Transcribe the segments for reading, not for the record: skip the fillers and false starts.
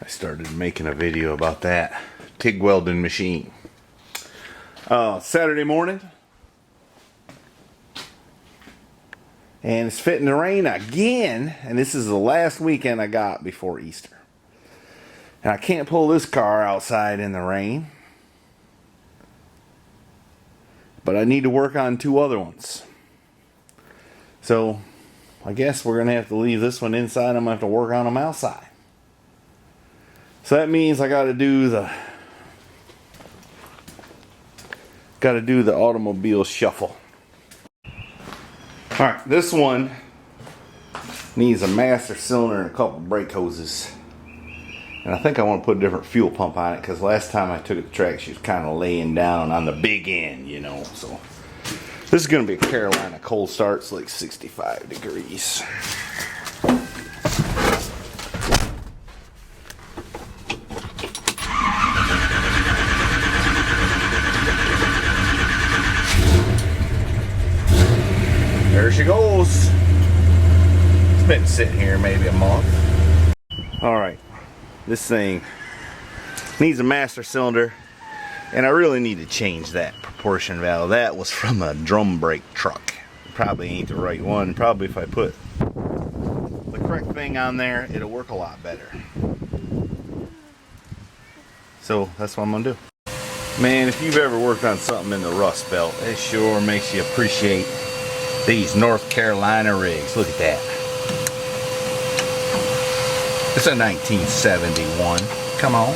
I started making a video about that TIG welding machine. Saturday morning, and it's fitting to rain again, and this is the last weekend I got before Easter. And I can't pull this car outside in the rain, but I need to work on two other ones. So I guess we're gonna have to leave this one inside. I'm gonna have to work on them outside. So that means I gotta do the automobile shuffle. Alright, this one needs a master cylinder and a couple brake hoses. And I think I want to put a different fuel pump on it, because last time I took it to track she was kind of laying down on the big end, you know. So this is going to be a Carolina cold start. It's like 65 degrees. There she goes. It's been sitting here maybe a month. Alright, this thing needs a master cylinder, and I really need to change that proportion valve. That was from a drum brake truck. Probably ain't the right one. Probably if I put the correct thing on there, it'll work a lot better. So that's what I'm gonna do. Man, if you've ever worked on something in the Rust Belt, it sure makes you appreciate these North Carolina rigs. Look at that. It's a 1971. Come on.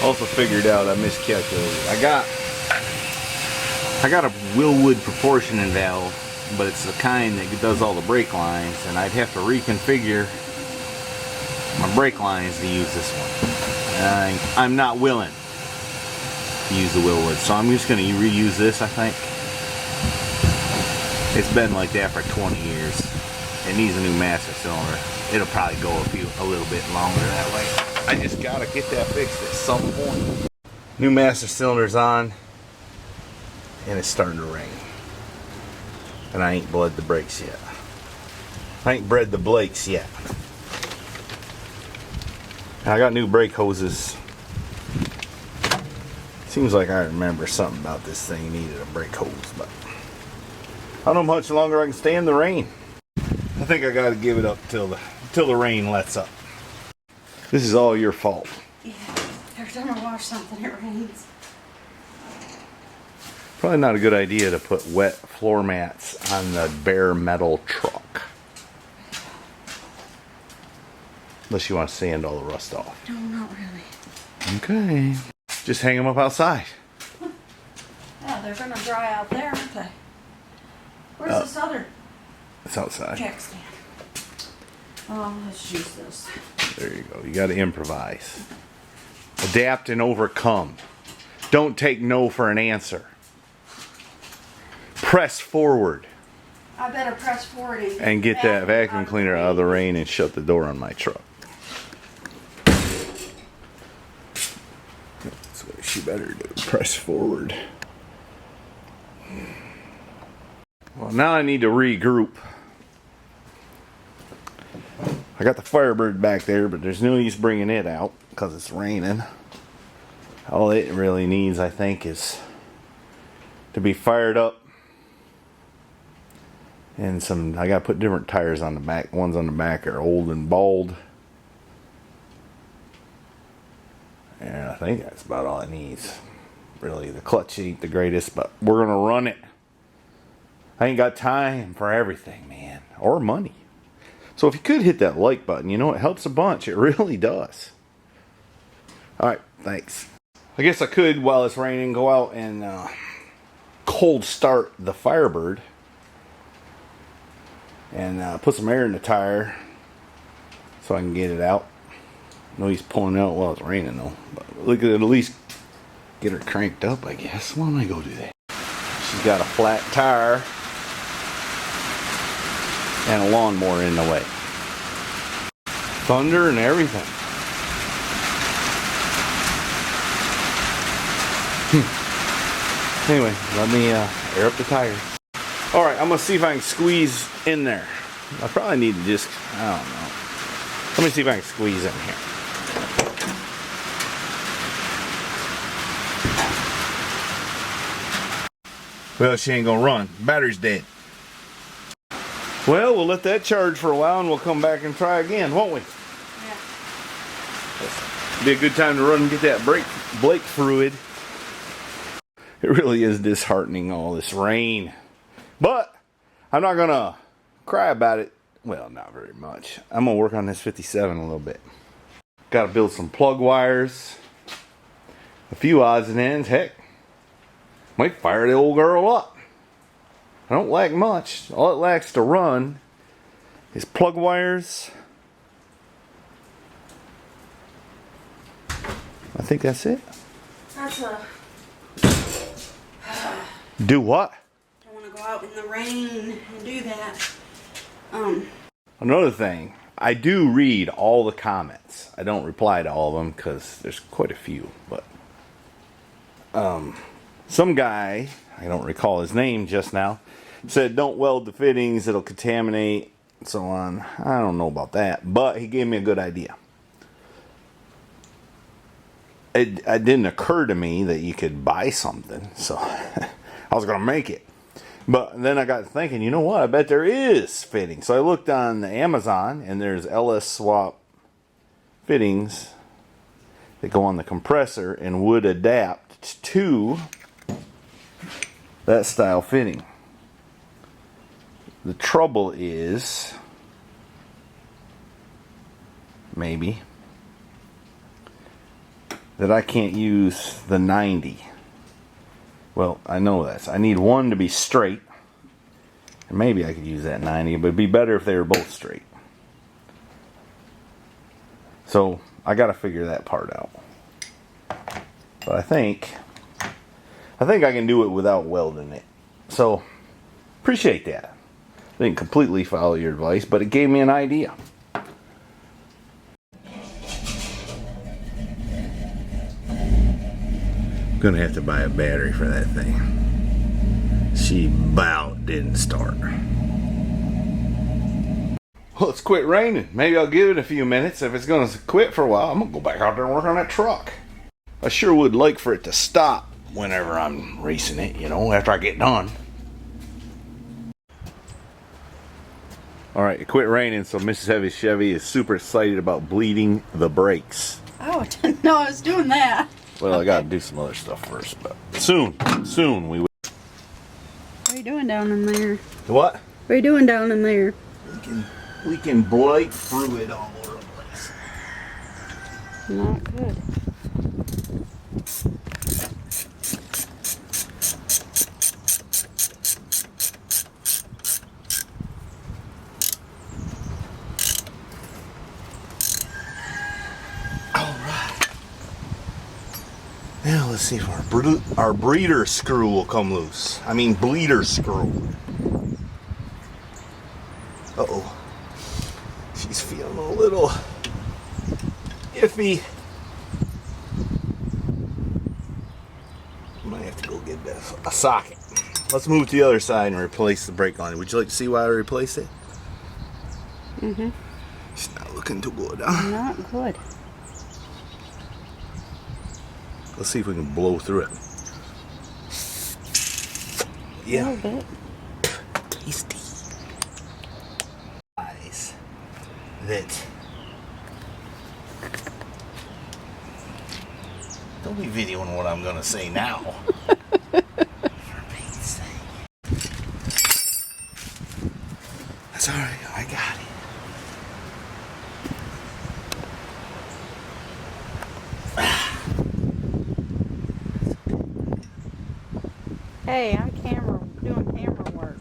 Also figured out I miscalculated. I got a Willwood proportioning valve, but it's the kind that does all the brake lines, and I'd have to reconfigure my brake lines to use this one. I'm not willing to use the Willwood, so I'm just going to reuse this, I think. It's been like that for 20 years. It needs a new master cylinder. It'll probably go a little bit longer that way. I just gotta get that fixed at some point. New master cylinder's on, and it's starting to rain. And I ain't bled the brakes yet. I ain't bred the Blakes yet. And I got new brake hoses. Seems like I remember something about this thing needed a brake hose, but I don't know how much longer I can stay in the rain. I think I gotta give it up till the rain lets up. This is all your fault. Yeah, every time I wash something it rains. Probably not a good idea to put wet floor mats on the bare metal truck. Unless you want to sand all the rust off. No, not really. Okay. Just hang them up outside. Yeah, they're gonna dry out there, aren't they? Where's this other? It's outside. Jack stand. Oh, let's use this. There you go. You got to improvise. Adapt and overcome. Don't take no for an answer. Press forward. I better press forward and get that vacuum cleaner out of the rain and shut the door on my truck. That's what she better do. Press forward. Well, now I need to regroup. I got the Firebird back there, but there's no use bringing it out because it's raining. All it really needs, I think, is to be fired up. And I got to put different tires on the back. Ones on the back are old and bald. And I think that's about all it needs. Really, the clutch ain't the greatest, but we're going to run it. I ain't got time for everything, man. Or money. So if you could hit that like button, you know, it helps a bunch. It really does. Alright, thanks. I guess I could, while it's raining, go out and cold start the Firebird. And put some air in the tire so I can get it out. No use pulling it out while it's raining though. But look at least get her cranked up, I guess. Why don't I go do that? She's got a flat tire and a lawnmower in the way. Thunder and everything. Anyway, let me air up the tires. Alright, I'm going to see if I can squeeze in there. I probably need to just, I don't know. Let me see if I can squeeze in here. Well, she ain't gonna run. Battery's dead. Well, we'll let that charge for a while and we'll come back and try again, won't we? Yeah. Be a good time to run and get that brake fluid. It really is disheartening, all this rain. But I'm not gonna cry about it. Well, not very much. I'm gonna work on this 57 a little bit. Gotta build some plug wires. A few odds and ends. Heck, might fire the old girl up. I don't lack much. All it lacks to run is plug wires. I think that's it. That's a. Do what? I want to go out in the rain and do that. Another thing, I do read all the comments. I don't reply to all of them because there's quite a few. But some guy, I don't recall his name just now, said don't weld the fittings, it'll contaminate, and so on. I don't know about that, but he gave me a good idea. It didn't occur to me that you could buy something, so I was going to make it. But then I got thinking, you know what? I bet there is fittings. So I looked on Amazon, and there's LS swap fittings that go on the compressor and would adapt to that style fitting. The trouble is, maybe, that I can't use the 90. Well, I know that. I need one to be straight. And maybe I could use that 90, but it'd be better if they were both straight. So, I gotta figure that part out. But I think I can do it without welding it. So, appreciate that. I didn't completely follow your advice, but it gave me an idea. Gonna have to buy a battery for that thing. She about didn't start. Well, it's quit raining. Maybe I'll give it a few minutes. If it's gonna quit for a while, I'm gonna go back out there and work on that truck. I sure would like for it to stop whenever I'm racing it, you know, after I get done. Alright, it quit raining, so Mrs. Heavy Chevy is super excited about bleeding the brakes. Oh, I didn't know I was doing that. Well, I gotta do some other stuff first, but soon we will. What are you doing down in there? What? What are you doing down in there? We can blight fluid all over the place. Not good. Now let's see if our breeder screw will come loose. I mean bleeder screw. Uh-oh. She's feeling a little iffy. Might have to go get a socket. Let's move to the other side and replace the brake line. Would you like to see why I replaced it? Mm-hmm. It's not looking too good, huh? Not good. Let's see if we can blow through it. Yeah. A little bit. Tasty. Eyes that. Don't be videoing what I'm gonna say now. For Pete's sake. That's alright, I got it. Hey, I'm doing camera work.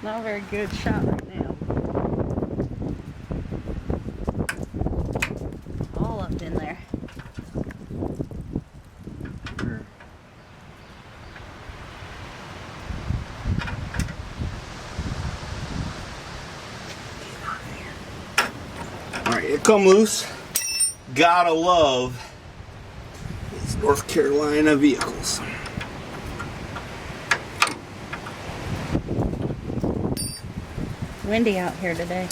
Not a very good shot right now. All up in there. Alright, it come loose. Gotta love these North Carolina vehicles. windy out here today.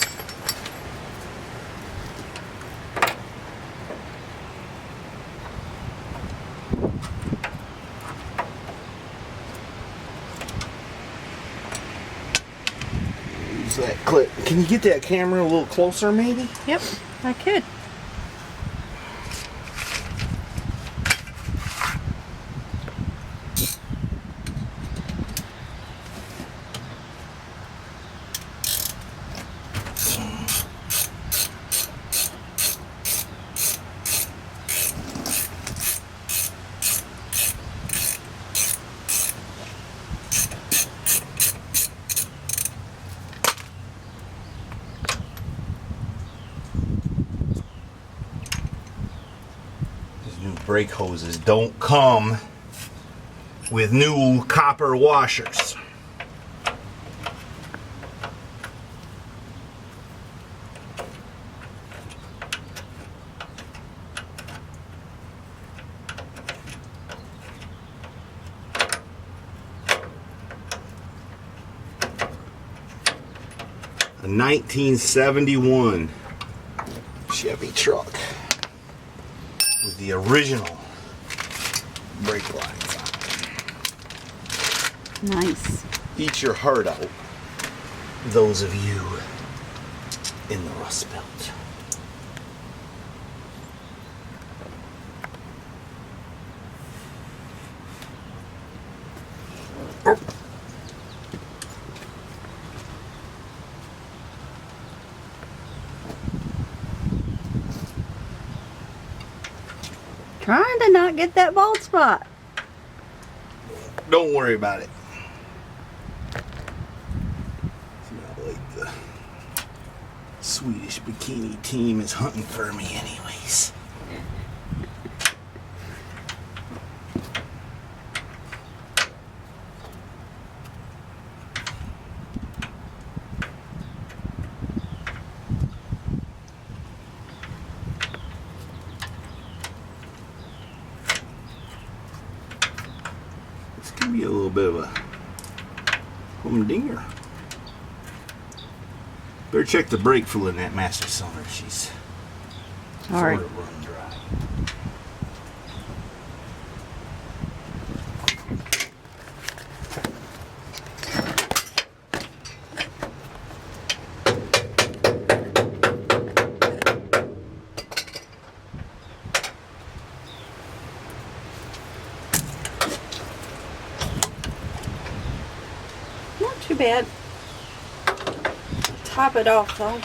Use that clip. Can you get that camera a little closer, maybe? Yep, I could. New brake hoses don't come with new copper washers. A 1971 Chevy truck with the original brake lines on it. Nice. Eat your heart out, those of you in the Rust Belt. Trying to not get that bald spot. Don't worry about it. It's not like the Swedish bikini team is hunting for me anyways. This could be a little bit of a humdinger. Better check the brake fluid in that master cylinder. She's All right. sort of run dry. Not too bad. Top it off though.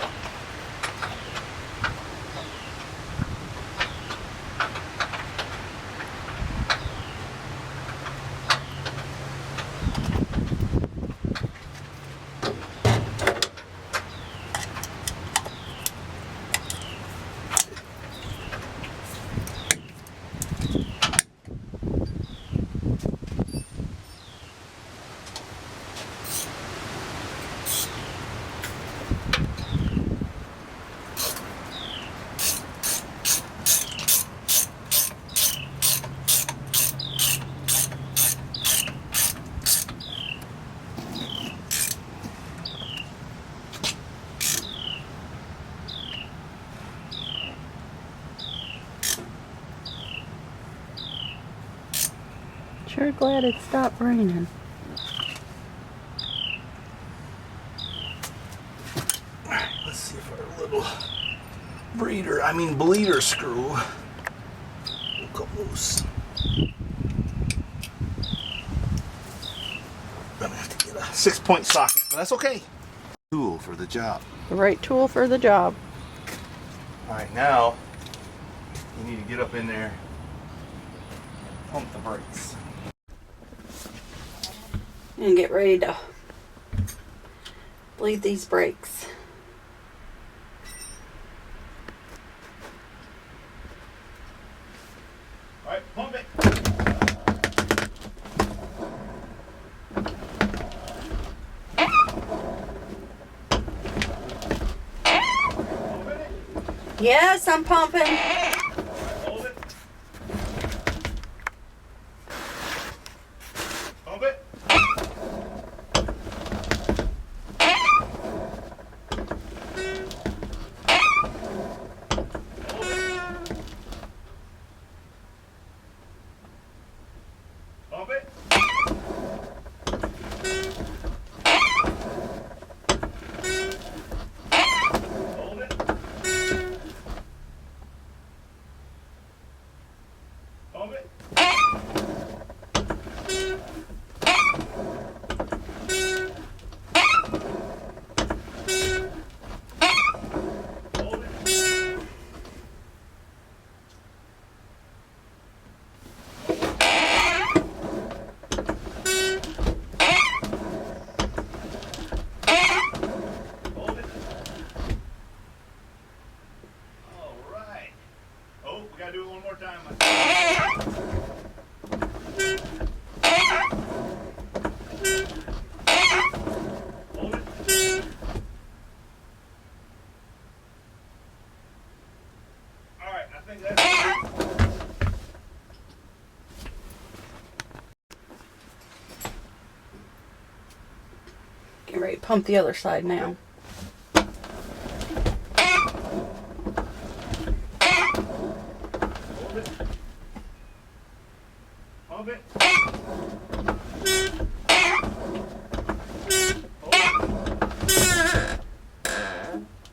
Sure glad it stopped raining. Alright, let's see if our little bleeder screw will come loose. I'm gonna have to get a 6-point socket, but that's okay. Tool for the job. The right tool for the job. Alright, now you need to get up in there, pump the brakes. And get ready to bleed these brakes. Alright, pump it. Yes, I'm pumping. Hold it. Pump it. one more time. Hold it. Alright, I think that's it. Get ready to pump the other side now. Hold it. Pump it.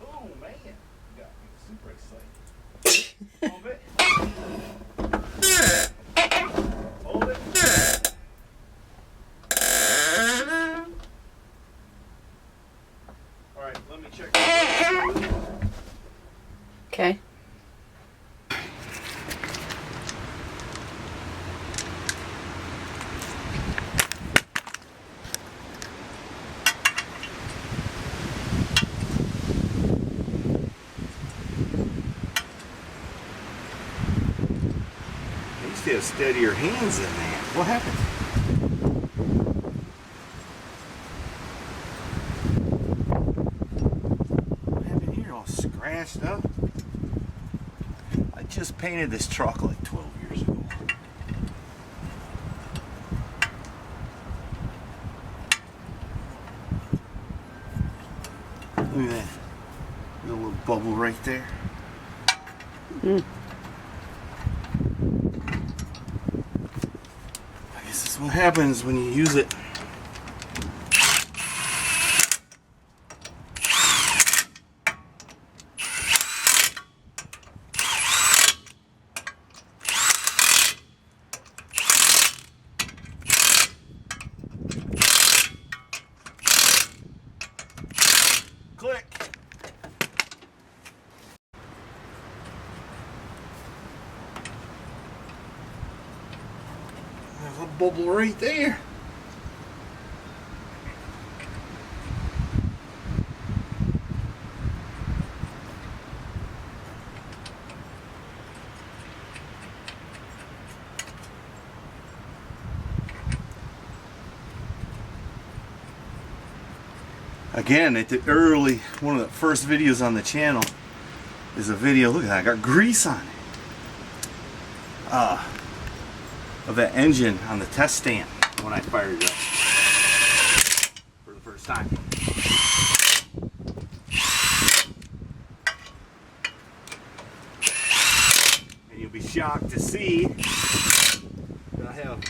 Oh man, got me super excited. Pump it. Hold it. All right, let me check. Okay. You used to have steadier hands in there. What happened? What happened here? All scratched up. I just painted this truck like 12 years ago. Look at that. Got a little bubble right there. Mm. I guess that's what happens when you use it. Click. There's a bubble right there. Again, at the early, one of the first videos on the channel is a video, look at that, I got grease on it. Of that engine on the test stand when I fired it up for the first time. And you'll be shocked to see that I have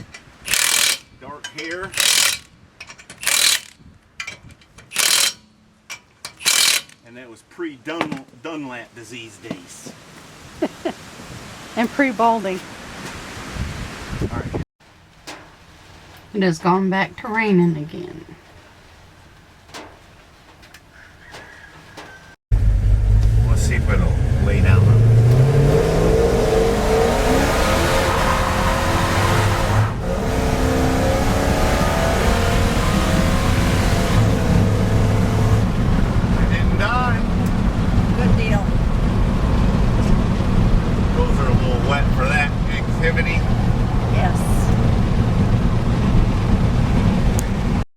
dark hair. And that was pre-Dunlap disease days. And pre-balding. All right. It has gone back to raining again. Let's see if it'll lay down. It didn't die. Good deal. Those are a little wet for that activity. Yes.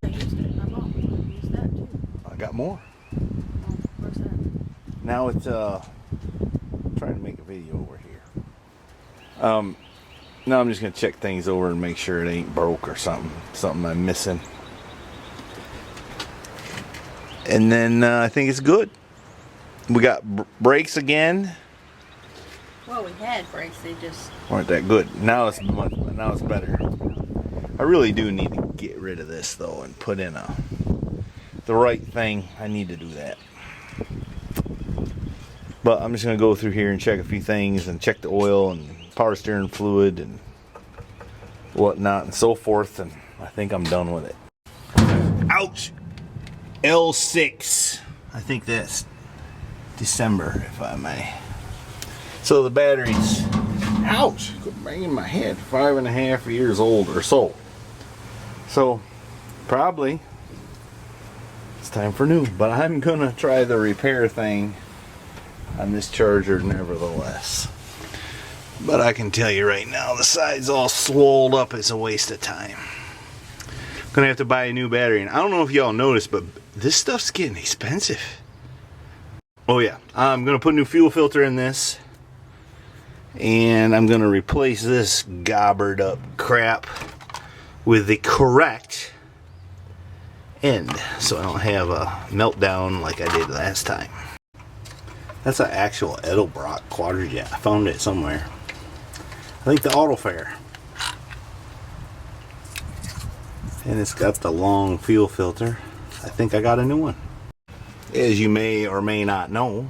I used it. My mom used that too. I got more. Oh, where's that? Now it's trying to make a video over here. Now I'm just gonna check things over and make sure it ain't broke or something I'm missing. And then I think it's good. We got brakes again. Well, we had brakes. They just... Weren't that good. Now it's better. I really do need to get rid of this though and put in the right thing. I need to do that. But I'm just gonna go through here and check a few things and check the oil and power steering fluid and whatnot and so forth, and I think I'm done with it. Ouch! L6. I think that's December, if I may. So the batteries, ouch, quit banging my head, 5.5 years old or so. So probably it's time for new, but I'm gonna try the repair thing on this charger nevertheless. But I can tell you right now, the side's all swolled up. It's a waste of time. Gonna have to buy a new battery. And I don't know if y'all noticed, but this stuff's getting expensive. Oh yeah, I'm gonna put a new fuel filter in this. And I'm gonna replace this gobbered up crap with the correct end, so I don't have a meltdown like I did last time. That's an actual Edelbrock Quadrajet. I found it somewhere. I think the Auto Fair. And it's got the long fuel filter. I think I got a new one. As you may or may not know,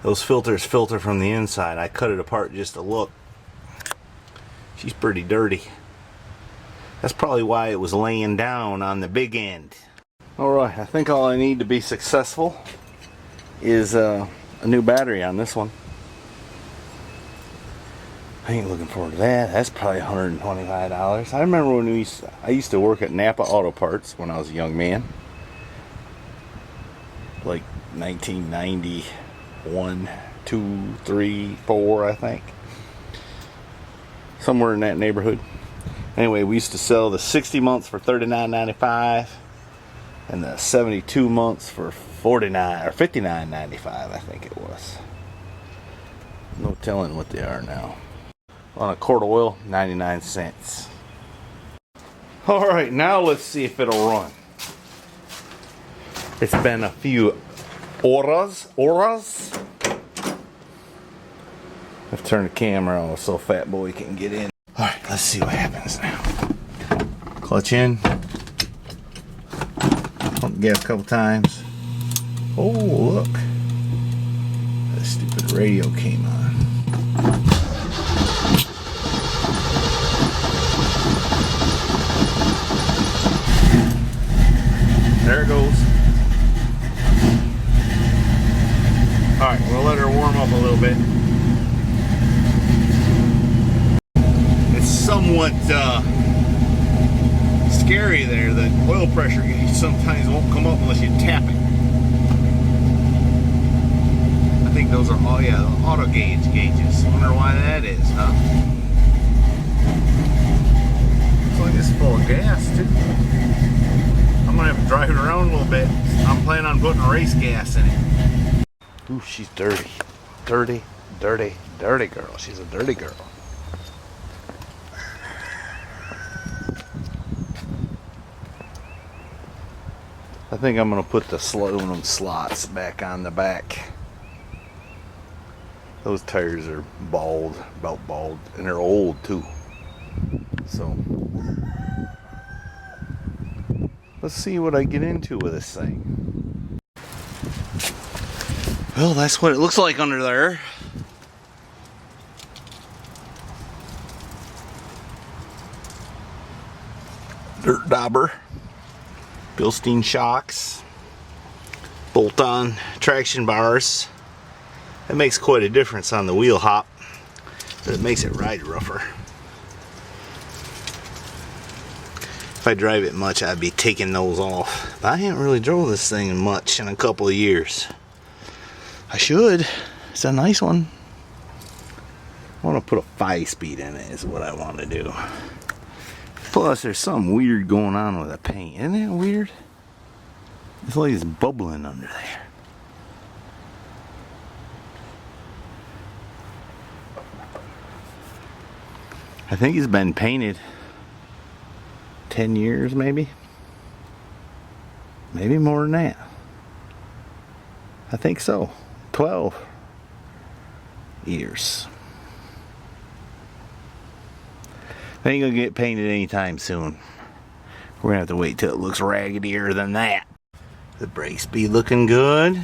those filters filter from the inside. I cut it apart just to look. She's pretty dirty. That's probably why it was laying down on the big end. Alright, I think all I need to be successful is a new battery on this one. I ain't looking forward to that. That's probably $125. I remember when I used to work at Napa Auto Parts when I was a young man. Like 1991, 2, 3, 4, I think. Somewhere in that neighborhood. Anyway, we used to sell the 60 months for $39.95 and the 72 months for $49 or $59.95, I think it was. No telling what they are now. On a quart of oil, 99 cents. Alright, now let's see if it'll run. It's been a few horas. I've turned the camera on so Fat Boy can get in. Alright, let's see what happens now. Clutch in. Pump gas a couple times. Oh, look. That stupid radio came on. There it goes. Alright, we'll let her warm up a little bit. It's somewhat scary there. The oil pressure gauge sometimes won't come up unless you tap it. I think those are all, yeah, the auto gauges. Wonder why that is, huh? Looks like it's full of gas too. I'm gonna have to drive it around a little bit. I'm planning on putting race gas in it. Ooh, she's dirty. Dirty, dirty, dirty girl. She's a dirty girl. I think I'm gonna put the aluminum slots back on the back. Those tires are bald, about bald, and they're old too. So let's see what I get into with this thing. Well, that's what it looks like under there. Dirt dauber. Bilstein shocks. Bolt-on traction bars. That makes quite a difference on the wheel hop, but it makes it ride rougher. If I drive it much, I'd be taking those off. But I haven't really drove this thing much in a couple of years. I should. It's a nice one. I want to put a 5-speed in it is what I want to do. Plus, there's something weird going on with the paint. Isn't that weird? It's like it's bubbling under there. I think it's been painted 10 years maybe. Maybe more than that. I think so. 12 years. It ain't gonna get painted anytime soon. We're gonna have to wait till it looks raggedier than that. The brakes be looking good.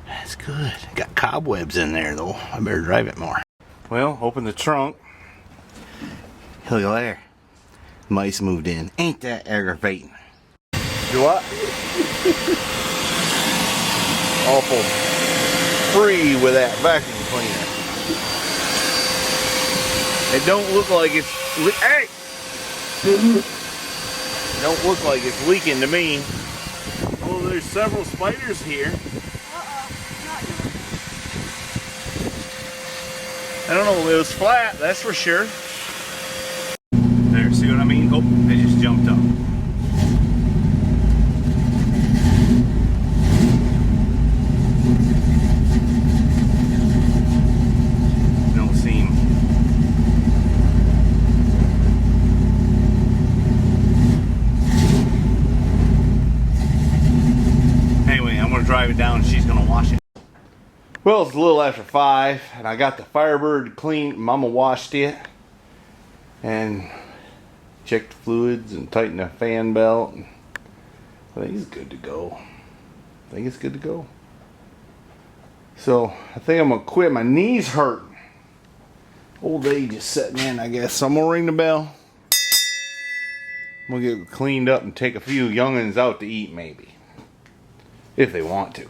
That's good. Got cobwebs in there though. I better drive it more. Well, open the trunk. Look at there. Mice moved in. Ain't that aggravating? Do what? Awful free with that vacuum cleaner. It don't look like it's hey! It don't look like it's leaking to me. Well, there's several spiders here. I don't know, it was flat, that's for sure. There, see what I mean? Oh, they just jumped up. Don't seem. Anyway, I'm gonna drive it down and she's gonna wash it. Well, it's a little after 5 and I got the Firebird clean. Mama washed it and checked the fluids and tightened the fan belt. I think it's good to go. So I think I'm gonna quit. My knees hurt. Old age is setting in, I guess. So I'm gonna ring the bell. I'm gonna get cleaned up and take a few youngins out to eat, maybe, if they want to.